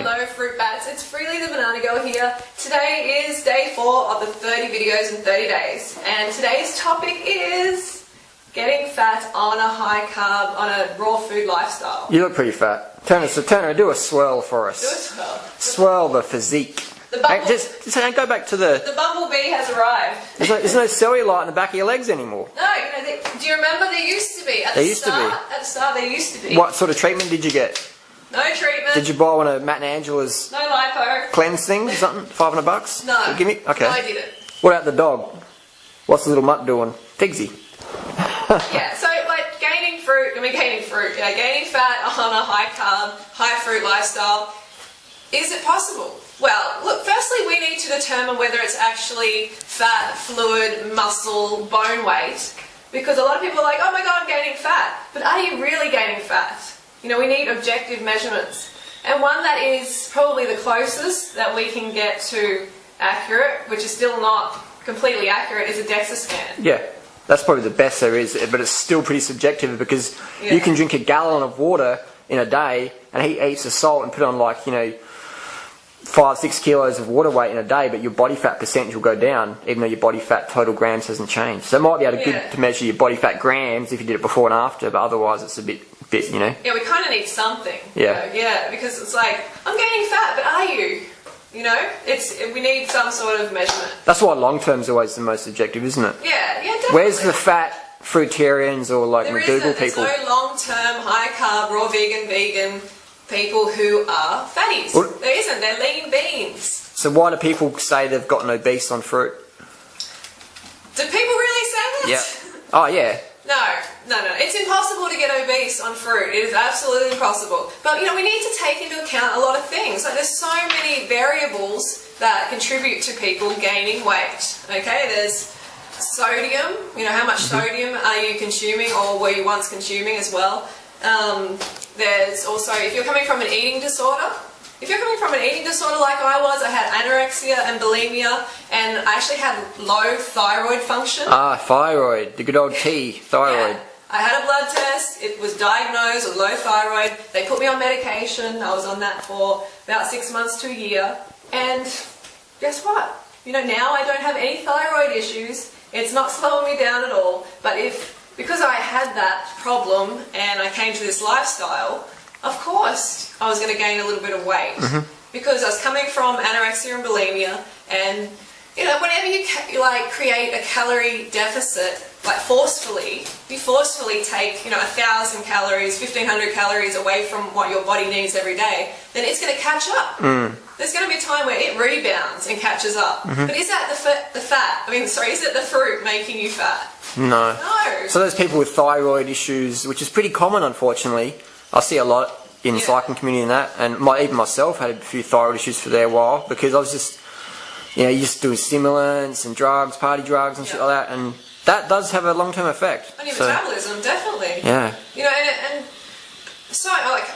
Hello fruit bats, it's Freely the Banana Girl here. Today is day 4 of the 30 videos in 30 days, and today's topic is getting fat on a high carb, on a raw food lifestyle. You look pretty fat. Turner, do a swirl for us. Do a swirl. Swirl the physique. Just go back to the bumblebee has arrived. There's no cellulite in the back of your legs anymore. No, do you remember there used to be? At the start there used to be. What sort of treatment did you get? No treatment. Did you buy one of Matt and Angela's no lipo cleanse things or something? $500? No. Give me. Okay. No, I didn't. What about the dog? What's the little mutt doing? Tigsy. Yeah, so like gaining fat on a high carb, high fruit lifestyle, is it possible? Well, look, firstly we need to determine whether it's actually fat, fluid, muscle, bone weight, because a lot of people are like, oh my god, I'm gaining fat, but are you really gaining fat? You know, we need objective measurements, and one that is probably the closest that we can get to accurate, which is still not completely accurate, is a DEXA scan. Yeah. That's probably the best there is, but it's still pretty subjective because you can drink a gallon of water in a day and eat heaps of salt and put on 5-6 kilos of water weight in a day, but your body fat percentage will go down even though your body fat total grams hasn't changed. So it might be good to measure your body fat grams if you did it before and after, but otherwise it's a bit. Yeah, we kind of need something. Yeah. Yeah, because it's like, I'm gaining fat, but are you? You know, we need some sort of measurement. That's why long term is always the most objective, isn't it? Yeah, definitely. Where's the fat fruitarians or Google people? There's no long-term, high-carb, raw vegan people who are fatties. Well, there isn't. They're lean beans. So why do people say they've gotten obese on fruit? Do people really say that? Yeah. Oh, yeah. No. It's impossible to get obese on fruit. It is absolutely impossible. But, we need to take into account a lot of things. Like, there's so many variables that contribute to people gaining weight. Okay, there's sodium. How much sodium are you consuming or were you once consuming as well? There's also, if you're coming from an eating disorder, like I was, I had anorexia and bulimia, and I actually had low thyroid function. Ah, thyroid, the good old T, thyroid. Yeah. I had a blood test, it was diagnosed with low thyroid, they put me on medication, I was on that for about 6 months to a year, and guess what? Now I don't have any thyroid issues, it's not slowing me down at all, but because I had that problem and I came to this lifestyle, of course I was going to gain a little bit of weight because I was coming from anorexia and bulimia, and whenever you create a calorie deficit, you forcefully take 1,000 calories, 1,500 calories away from what your body needs every day, then it's going to catch up. There's going to be a time where it rebounds and catches up. But is that is it the fruit making you fat? No. No. So those people with thyroid issues, which is pretty common unfortunately, I see a lot in the cycling community and that, and even myself had a few thyroid issues for a while because I was just, you're just doing stimulants and drugs, party drugs and shit like that, and that does have a long-term effect. On your metabolism, definitely. Yeah. And so,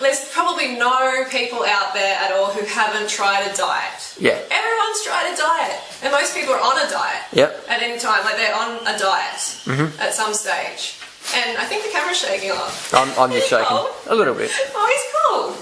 there's probably no people out there at all who haven't tried a diet. Yeah. Everyone's tried a diet. And most people are on a diet. Yep. At any time. They're on a diet at some stage. And I think the camera's shaking off. I'm just shaking. Cold? A little bit. Oh, he's cold.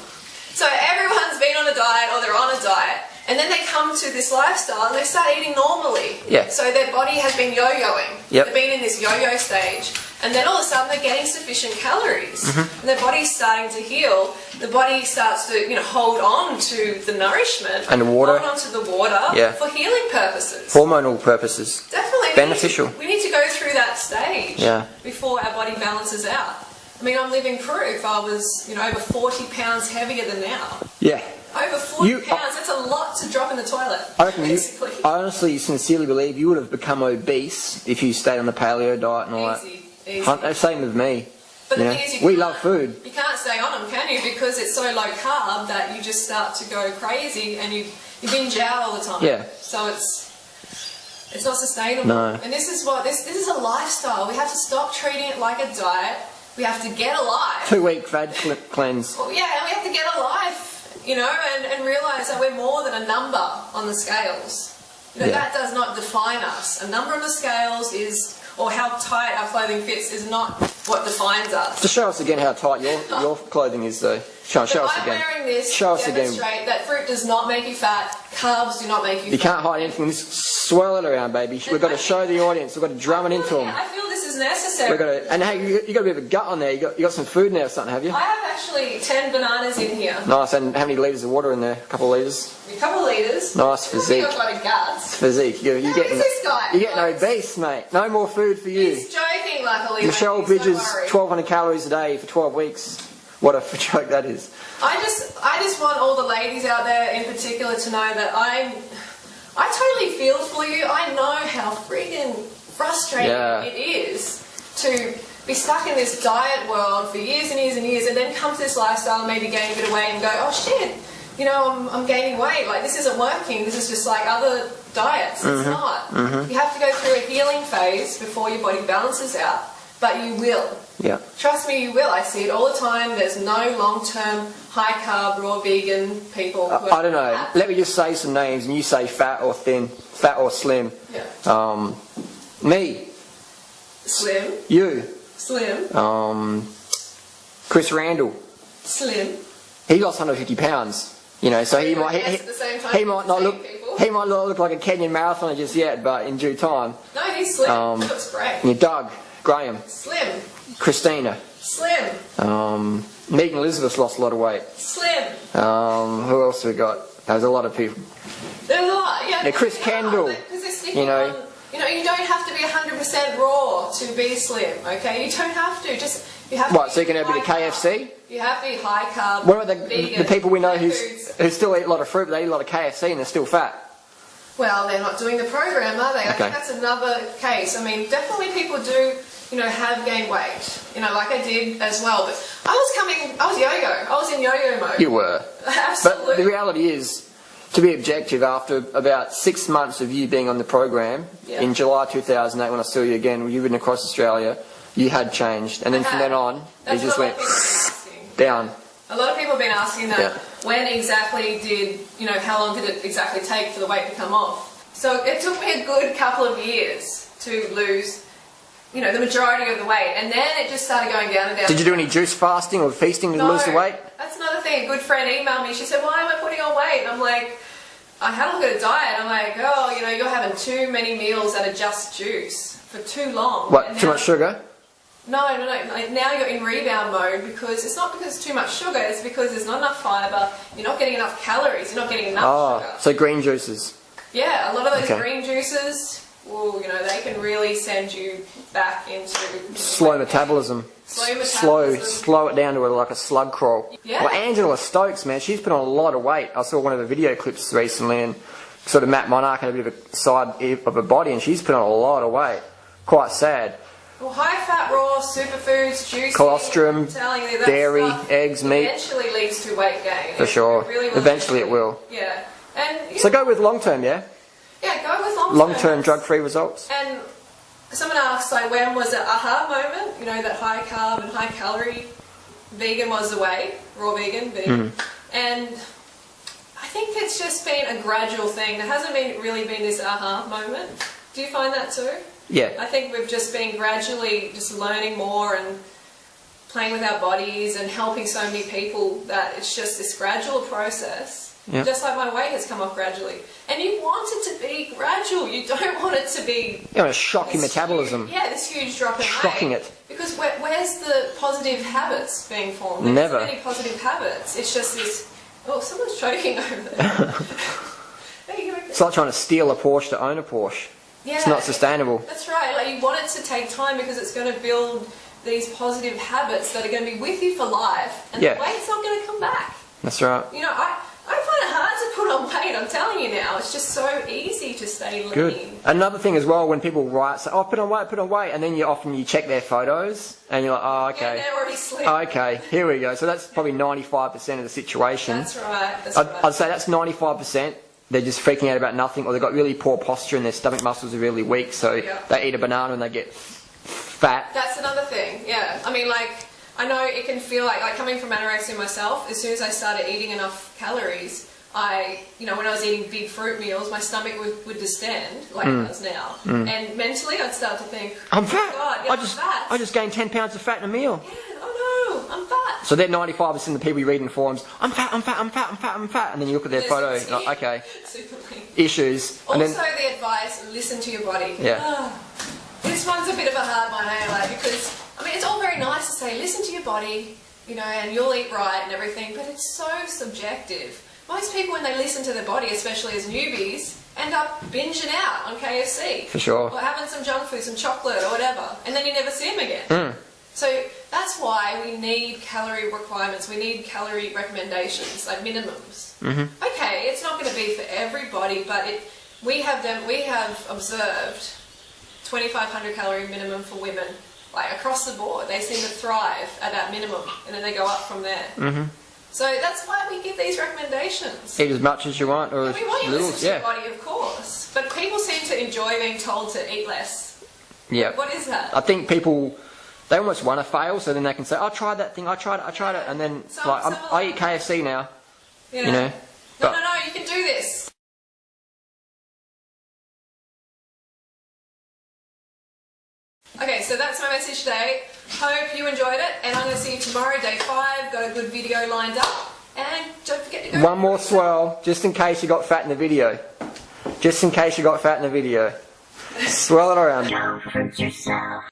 So everyone's been on a diet or they're on a diet. And then they come to this lifestyle and they start eating normally. Yeah. So their body has been yo-yoing. Yep. They've been in this yo-yo stage. And then all of a sudden they're getting sufficient calories. And their body's starting to heal. The body starts to, hold on to the nourishment. And the water. Hold on to the water for healing purposes. Hormonal purposes. Definitely. Beneficial. We need to go through that stage before our body balances out. I mean, I'm living proof. I was, over 40 pounds heavier than now. Yeah. Over 40 pounds, that's a lot to drop in the toilet. I reckon I honestly sincerely believe you would have become obese if you stayed on the paleo diet and all that. Easy. Same with me. But the thing is, we love food. You can't stay on them, can you? Because it's so low carb that you just start to go crazy and you binge out all the time. Yeah. So it's not sustainable. No. And this is a lifestyle. We have to stop treating it like a diet. We have to get alive. 2-week fad cleanse. Well, yeah, and we have to get alive. And realise that we're more than a number on the scales. That does not define us. A number on the scales is or how tight our clothing fits is not what defines us. Just show us again how tight your clothing is, though. Show us I'm again. wearing this Show to us again. demonstrate that fruit does not make you fat, carbs do not make you You fat. can't hide anything. Just swirl it around, baby. We've got to show the audience. We've got to drum it into them. I feel this is necessary. We've got to, and hey, you got a bit of a gut on there. You got some food in there or something, have you? I have actually 10 bananas in here. Nice. And how many litres of water in there? A couple of litres. A couple of litres. Nice physique. I've got a guts. Physique. You're Who getting is this guy? You're getting obese, mate. No more food for you. He's joking, luckily. Michelle ladies, Bridges, don't worry. 1,200 calories a day for 12 weeks. What a joke that is. I just want all the ladies out there in particular to know that I totally feel for you. I know how freaking frustrating it is to be stuck in this diet world for years and years and years, and then come to this lifestyle and maybe gain a bit of weight and go, oh shit, you know, I'm gaining weight. Like, this isn't working. This is just like other diets. It's not. You have to go through a healing phase before your body balances out. But you will. Yeah. Trust me, you will. I see it all the time. There's no long-term, high-carb, raw vegan people. Who I don't know. Let me just say some names, and you say fat or thin, fat or slim. Yeah. Me. Slim. You. Slim. Chris Randall. Slim. He lost 150 pounds. You know, so he might Yes, at the same time, he might not look people. he might not look like a Kenyan marathoner just yet, but in due time. No, he's slim. He looks great. Yeah, Doug, Graham, Slim. Christina, Slim. Megan Elizabeth lost a lot of weight. Slim. Who else have we got? There's a lot of people. There's a lot. Yeah. Chris Kendall. Because they're sticking You know. on. You know, you don't have to be 100% raw to be slim. Okay, you don't have to. Just you have. What? To So you can have a bit of high KFC? carb. You have to be high carb. What about vegan, the people we know who foods. still eat a lot of fruit, but they eat a lot of KFC and they're still fat? Well, they're not doing the program, are they? I Okay. think that's another case. I mean, definitely people do, you know, have gained weight. You know, like I did as well. But I was yo-yo. I was in yo-yo mode. You were. Absolutely. But the reality is, to be objective, after about 6 months of you being on the program, in July 2008, when I saw you again, you've been across Australia, you had changed. And then from then on, That's it just what went a lot of people have been asking. down. A lot of people have been asking that. Yeah. When exactly did, you know, how long did it exactly take for the weight to come off? So it took me a good couple of years to lose, you know, the majority of the weight. And then it just started going down and down. Did you do any juice fasting or feasting to lose the weight? That's another thing. A good friend emailed me. She said, why am I putting on weight? And I'm like, I had a look at a diet. I'm like, oh, you know, you're having too many meals that are just juice for too long. What, And too now- much sugar? No. Like, now you're in rebound mode because it's not because it's too much sugar. It's because there's not enough fibre. You're not getting enough calories. You're not getting enough sugar. So green juices. Yeah, a lot of those Okay. green juices, well, you know, they can really send you back into Slow metabolism. Slow it down to like a slug crawl. Yeah. Well, Angela Stokes, man, she's put on a lot of weight. I saw one of the video clips recently, and sort of Matt Monarch had a bit of a side of her body, and she's put on a lot of weight. Quite sad. Well, high-fat, raw, superfoods, juicy, Colostrum, I'm telling you, that dairy, stuff eggs, meat. eventually leads to weight gain. For sure. It really will. Eventually it will. Yeah. And So go with long term, yeah? yeah, go with long-term. Long-term drug-free results. And someone asked, like, when was the aha moment? You know, that high carb and high calorie vegan was the way, raw vegan. And I think it's just been a gradual thing. There hasn't really been this aha moment. Do you find that too? Yeah. I think we've just been gradually just learning more and playing with our bodies and helping so many people that it's just this gradual process. Yeah. Just like my weight has come off gradually. And you want it to be gradual. You don't want it to be... You want to shock your this metabolism. this huge drop in weight. Shocking it. Because where's the positive habits being formed? There's Never. not any positive habits. It's just this... Oh, someone's choking over there. There you go. It's like trying to steal a Porsche to own a Porsche. Yeah, It's not sustainable. That's right. Like, you want it to take time because it's going to build these positive habits that are going to be with you for life, and Yeah. the weight's not going to come back. That's right. You know, I find it hard to put on weight. I'm telling you now, it's just so easy to stay lean. Good. Another thing as well, when people write, say, oh, put on weight, and then you check their photos, and you're like, oh, Yeah, okay. they're already slim. Okay, here we go. So that's probably 95% of the situation. That's right. That's I'd right. say that's 95%. They're just freaking out about nothing, or they've got really poor posture and their stomach muscles are really weak, so Yeah. they eat a banana and they get fat. That's another thing, yeah. I mean, like, I know it can feel like coming from anorexia myself, as soon as I started eating enough calories, when I was eating big fruit meals, my stomach would distend like it does now. And mentally I'd start to think, I'm fat. Oh God, yeah, I I'm fat. just gained 10 pounds of fat in a meal. Yeah, oh no, I'm fat. So they're 95% of the people you read in forums, I'm fat, I'm fat, I'm fat, I'm fat, I'm fat. And then you look at their photo, and you're like, okay, Super lean. issues. And Also, then, the advice: listen to your body. Yeah. This one's a bit of a hard one, because it's all very nice to say listen to your body, and you'll eat right and everything, but it's so subjective. Most people, when they listen to their body, especially as newbies, end up binging out on KFC. For sure. Or having some junk food, some chocolate or whatever, and then you never see them again. So that's why we need calorie requirements, we need calorie recommendations, like minimums. Okay, it's not going to be for everybody, but we have observed 2,500 calorie minimum for women, like across the board. They seem to thrive at that minimum, and then they go up from there. So that's why we give these recommendations. Eat as much as you want, or as We want you to little. listen to your body, of course, but people seem to enjoy being told to eat less. Yeah. What is that? I think people, they almost want to fail, so then they can say, I tried that thing, I tried it, and then I eat KFC now. You know. No, you can do this. Okay, so that's my message today. Hope you enjoyed it, and I'm going to see you tomorrow, day 5. Got a good video lined up, and don't forget to go. One more swirl, just in case you got fat in the video. Just in case you got fat in the video. Swirl it around. Don't hurt yourself.